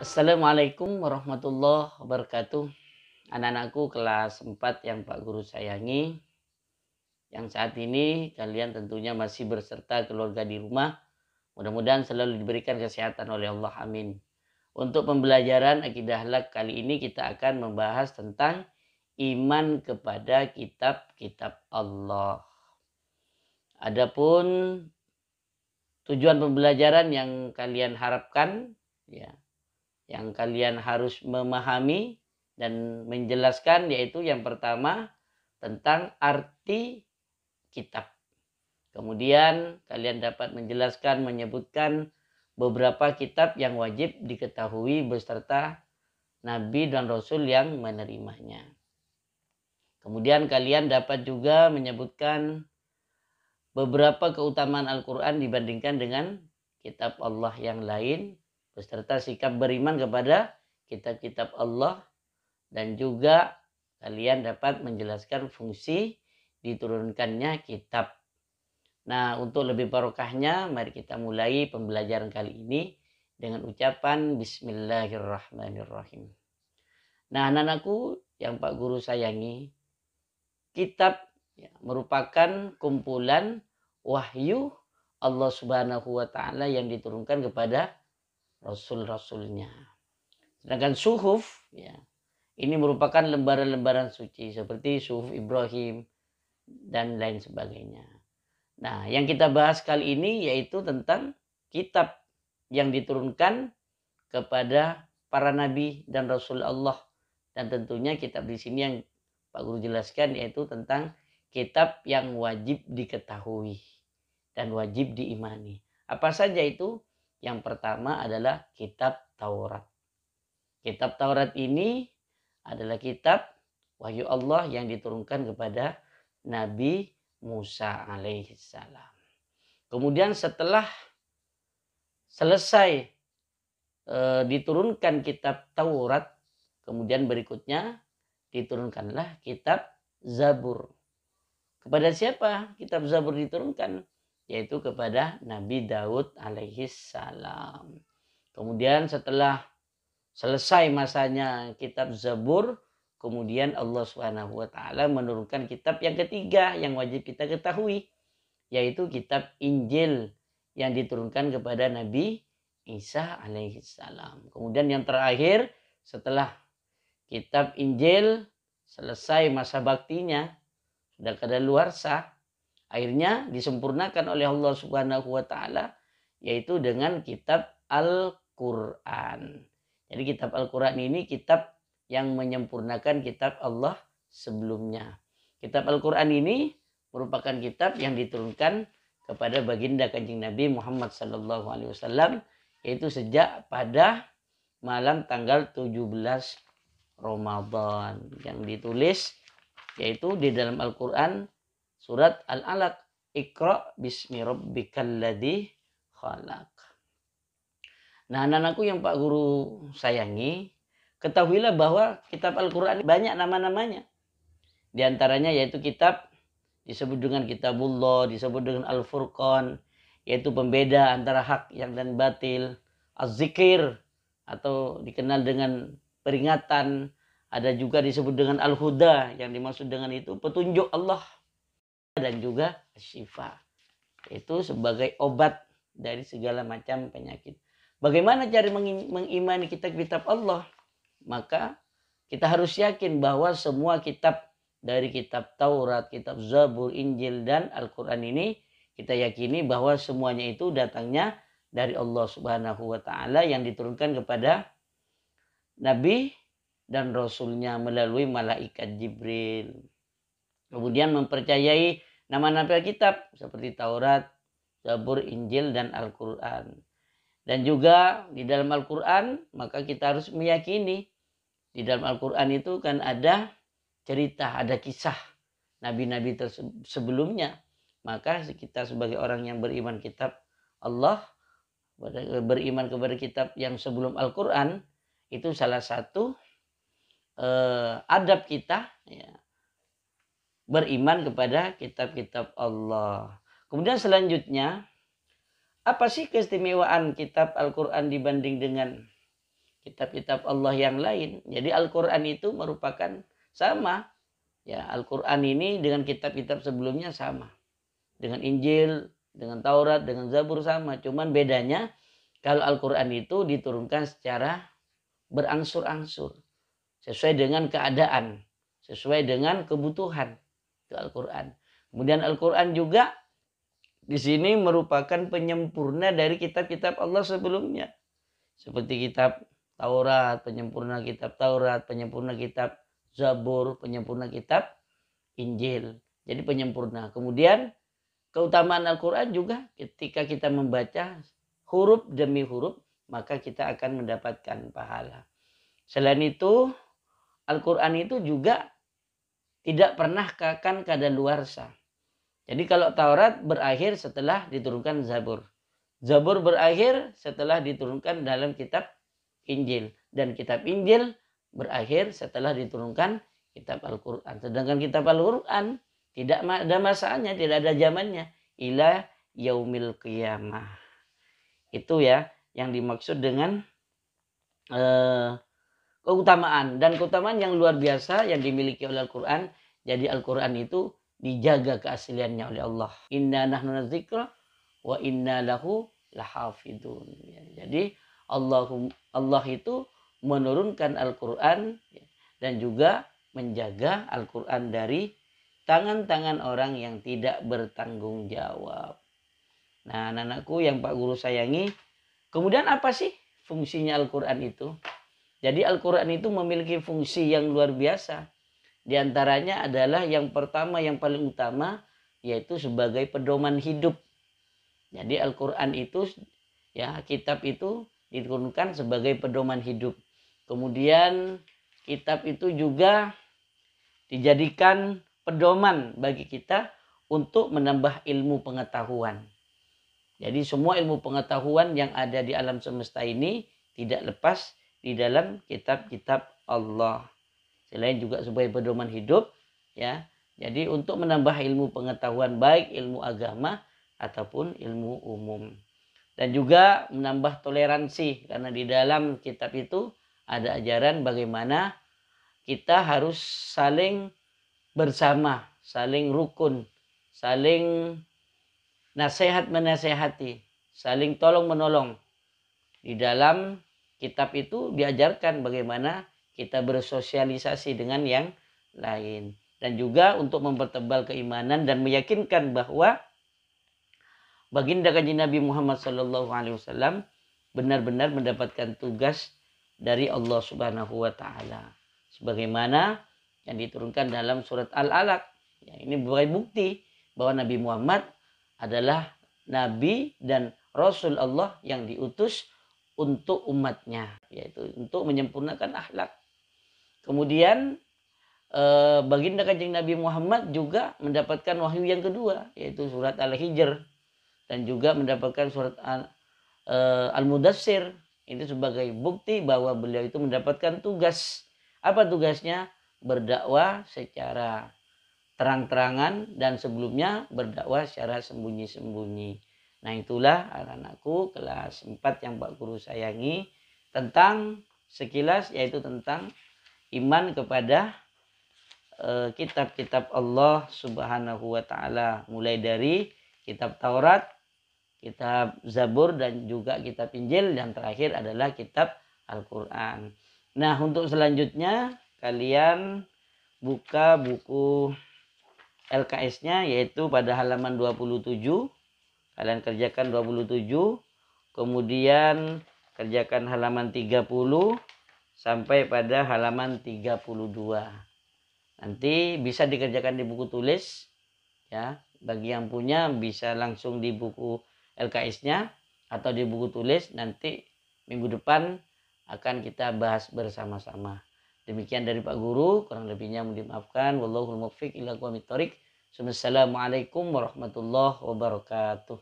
Assalamualaikum warahmatullahi wabarakatuh. Anak-anakku kelas 4 yang Pak Guru sayangi. Yang saat ini kalian tentunya masih berserta keluarga di rumah. Mudah-mudahan selalu diberikan kesehatan oleh Allah. Amin. Untuk pembelajaran akidah akhlak kali ini kita akan membahas tentang iman kepada kitab-kitab Allah. Adapun tujuan pembelajaran yang kalian harapkan, ya, yang kalian harus memahami dan menjelaskan, yaitu yang pertama tentang arti kitab. Kemudian kalian dapat menjelaskan, menyebutkan beberapa kitab yang wajib diketahui beserta Nabi dan Rasul yang menerimanya. Kemudian kalian dapat juga menyebutkan beberapa keutamaan Al-Quran dibandingkan dengan kitab Allah yang lain, beserta sikap beriman kepada kitab-kitab Allah, dan juga kalian dapat menjelaskan fungsi diturunkannya kitab. Nah, untuk lebih barokahnya, mari kita mulai pembelajaran kali ini dengan ucapan Bismillahirrahmanirrahim. Nah, anak-anakku yang Pak Guru sayangi, kitab merupakan kumpulan wahyu Allah Subhanahu wa Ta'ala yang diturunkan kepada Rasul-Rasulnya. Sedangkan suhuf, ini merupakan lembaran-lembaran suci seperti suhuf Ibrahim dan lain sebagainya. Nah, yang kita bahas kali ini yaitu tentang kitab yang diturunkan kepada para nabi dan Rasul Allah. Dan tentunya kitab di sini yang Pak Guru jelaskan yaitu tentang kitab yang wajib diketahui dan wajib diimani. Apa saja itu? Yang pertama adalah kitab Taurat. Kitab Taurat ini adalah kitab wahyu Allah yang diturunkan kepada Nabi Musa alaihissalam. Kemudian setelah selesai diturunkan kitab Taurat, kemudian berikutnya diturunkanlah kitab Zabur. Kepada siapa kitab Zabur diturunkan? Yaitu kepada Nabi Daud alaihissalam. Kemudian setelah selesai masanya kitab Zabur, kemudian Allah Subhanahu wa Ta'ala menurunkan kitab yang ketiga yang wajib kita ketahui, yaitu kitab Injil yang diturunkan kepada Nabi Isa alaihissalam. Kemudian yang terakhir, setelah kitab Injil selesai masa baktinya, sudah kadaluarsa, akhirnya disempurnakan oleh Allah Subhanahu wa Ta'ala, yaitu dengan kitab Al-Quran. Jadi kitab Al-Quran ini kitab yang menyempurnakan kitab Allah sebelumnya. Kitab Al-Quran ini merupakan kitab yang diturunkan kepada baginda Kanjeng Nabi Muhammad SAW, yaitu sejak pada malam tanggal 17 Ramadan, yang ditulis yaitu di dalam Al-Quran surat Al-Alaq, Iqra bismi rabbikal ladzi khalaq. Nah, anak-anakku yang Pak Guru sayangi, ketahuilah bahwa kitab Al-Quran banyak nama-namanya. Di antaranya yaitu kitab disebut dengan Kitabullah, disebut dengan Al-Furqan, yaitu pembeda antara hak dan batil. Az-Zikir atau dikenal dengan peringatan. Ada juga disebut dengan Al-Huda, yang dimaksud dengan itu petunjuk Allah. Dan juga Syifa, itu sebagai obat dari segala macam penyakit. Bagaimana cara mengimani kitab-kitab Allah? Maka kita harus yakin bahwa semua kitab, dari kitab Taurat, kitab Zabur, Injil, dan Al-Quran ini, kita yakini bahwa semuanya itu datangnya dari Allah Subhanahu wa Ta'ala yang diturunkan kepada Nabi dan Rasulnya melalui malaikat Jibril. Kemudian mempercayai nama-nama kitab seperti Taurat, Zabur, Injil, dan Al-Quran. Dan juga di dalam Al-Quran, maka kita harus meyakini di dalam Al-Quran itu kan ada cerita, ada kisah nabi-nabi sebelumnya. Maka kita sebagai orang yang beriman kitab Allah, beriman kepada kitab yang sebelum Al-Quran, itu salah satu adab kita, beriman kepada kitab-kitab Allah. Kemudian selanjutnya, apa sih keistimewaan kitab Al-Quran dibanding dengan kitab-kitab Allah yang lain. Jadi Al-Quran itu merupakan sama. Ya, Al-Quran ini dengan kitab-kitab sebelumnya sama. Dengan Injil, dengan Taurat, dengan Zabur sama. Cuman bedanya kalau Al-Quran itu diturunkan secara berangsur-angsur. Sesuai dengan keadaan. Sesuai dengan kebutuhan. Itu Al-Quran. Kemudian Al-Quran juga di sini merupakan penyempurna dari kitab-kitab Allah sebelumnya. Seperti kitab Taurat, penyempurna kitab Taurat, penyempurna kitab Zabur, penyempurna kitab Injil. Jadi penyempurna. Kemudian keutamaan Al-Quran juga ketika kita membaca huruf demi huruf, maka kita akan mendapatkan pahala. Selain itu, Al-Quran itu juga tidak pernah akan kadaluarsa. Jadi kalau Taurat berakhir setelah diturunkan Zabur. Zabur berakhir setelah diturunkan dalam kitab Injil. Dan kitab Injil berakhir setelah diturunkan kitab Al-Quran. Sedangkan kitab Al-Quran tidak ada masanya, tidak ada zamannya. Ila yaumil qiyamah. Itu ya yang dimaksud dengan keutamaan. Dan keutamaan yang luar biasa yang dimiliki oleh Al-Quran. Jadi Al-Quran itu dijaga keasliannya oleh Allah. Inna nahnu nadzikra wa inna lahu lahafidun. Jadi Allah itu menurunkan Al-Quran dan juga menjaga Al-Quran dari tangan-tangan orang yang tidak bertanggung jawab. Nah, anak-anakku yang Pak Guru sayangi, kemudian apa sih fungsinya Al-Quran itu? Jadi Al-Quran itu memiliki fungsi yang luar biasa. Di antaranya adalah yang pertama, yang paling utama, yaitu sebagai pedoman hidup. Jadi Al-Quran itu, ya, kitab itu diturunkan sebagai pedoman hidup. Kemudian kitab itu juga dijadikan pedoman bagi kita untuk menambah ilmu pengetahuan. Jadi semua ilmu pengetahuan yang ada di alam semesta ini tidak lepas di dalam kitab-kitab Allah. Selain juga sebagai pedoman hidup, ya. Jadi untuk menambah ilmu pengetahuan baik ilmu agama ataupun ilmu umum. Dan juga menambah toleransi karena di dalam kitab itu ada ajaran bagaimana kita harus saling bersama, saling rukun, saling nasihat menasehati, saling tolong menolong. Di dalam kitab itu diajarkan bagaimana kita bersosialisasi dengan yang lain. Dan juga untuk mempertebal keimanan dan meyakinkan bahwa Baginda Kanjeng Nabi Muhammad SAW benar-benar mendapatkan tugas dari Allah Subhanahu wa Ta'ala. Sebagaimana yang diturunkan dalam surat Al-Alaq. Ya, ini sebagai bukti bahwa Nabi Muhammad adalah Nabi dan Rasul Allah yang diutus untuk umatnya. Yaitu untuk menyempurnakan akhlak. Kemudian Baginda Kanjeng Nabi Muhammad juga mendapatkan wahyu yang kedua. Yaitu surat Al-Hijr. Dan juga mendapatkan surat Al-Mudassir. Itu sebagai bukti bahwa beliau itu mendapatkan tugas. Apa tugasnya? Berdakwah secara terang-terangan dan sebelumnya berdakwah secara sembunyi-sembunyi. Nah itulah anak-anakku kelas 4 yang Pak Guru sayangi tentang sekilas yaitu tentang iman kepada kitab-kitab Allah Subhanahu wa Ta'ala. Mulai dari kitab Taurat, kitab Zabur dan juga kitab Injil, dan terakhir adalah kitab Al-Quran. Nah untuk selanjutnya kalian buka buku LKS-nya yaitu pada halaman 27. Kalian kerjakan 27. Kemudian kerjakan halaman 30 sampai pada halaman 32. Nanti bisa dikerjakan di buku tulis. Ya, bagi yang punya bisa langsung di buku LKS-nya atau di buku tulis. Nanti minggu depan akan kita bahas bersama-sama. Demikian dari Pak Guru, kurang lebihnya mohon dimaafkan. Wallahul muwaffiq ila aqwamit thoriq. Assalamualaikum warahmatullahi wabarakatuh.